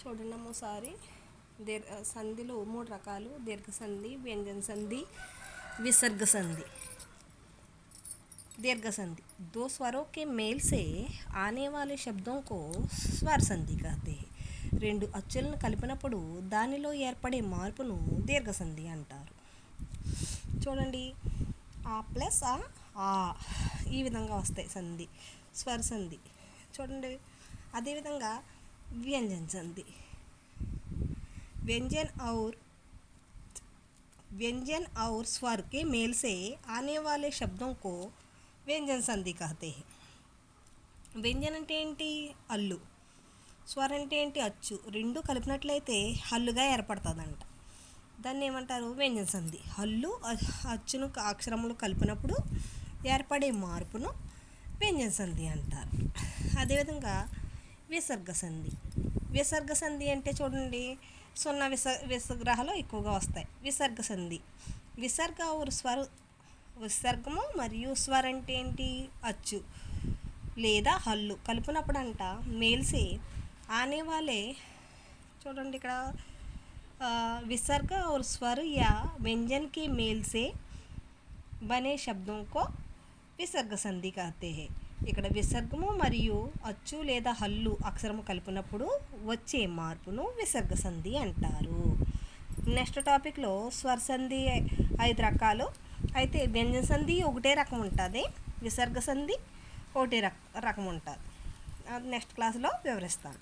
చూడండి ఒకసారి సంధిలో 3 రకాలు: దీర్ఘ సంధి, వ్యంజన సంధి, विसर्ग संधि। दीर्घ संधि दो स्वरों के मेल से आने वाले शब्दों को स्वर संधि कहते हैं। రెండు అచ్చులను కలిపినప్పుడు దానిలో ఏర్పడే మార్పును దీర్ఘ సంధి అంటారు. చూడండి, ఆ ప్లస్ ఆ ఈ విధంగా వస్తాయి సంధి, స్వర సంధి. చూడండి, అదేవిధంగా వ్యంజన సంధి, व्यंजन और स्वर के मेल से आने वाले शब्दों को व्यंजन संधि कहते हैं. వ్యంజన్ అంటే ఏంటి? హల్లు. స్వర అంటే ఏంటి? అచ్చు. రెండు కలిపినట్లయితే హల్లుగా ఏర్పడుతుందంట. దాన్ని ఏమంటారు? వ్యంజన సంధి. హల్లు అచ్చును అక్షరములు కలిపినప్పుడు ఏర్పడే మార్పును వ్యంజన సంధి అంటారు. అదేవిధంగా విసర్గ సంధి. విసర్గ సంధి అంటే చూడండి, సున్నా విసర్గాలు ఎక్కువగా వస్తాయి. విసర్గ సంధి విసర్గ और స్వర, విసర్గము మరియు స్వర అంటే ఏంటి? అచ్చు లేదా హల్లు కలిపినప్పుడు అంట మేల్సే ఆనే వాలే. చూడండి ఇక్కడ विसर्ग और स्वर या व्यंजन के मेल से बने शब्दों को विसर्ग संधि कहते हैं. ఇక్కడ విసర్గము మరియు అచ్చు లేదా హల్లు అక్షరము కలిపినప్పుడు వచ్చే మార్పును విసర్గ సంధి అంటారు. నెక్స్ట్ టాపిక్లో స్వర సంధి 5 రకాలు. అయితే వ్యంజన సంధి ఒకటే రకం ఉంటుంది, విసర్గ సంధి ఒకటే రకం ఉంటుంది. నెక్స్ట్ క్లాస్లో వివరిస్తాను.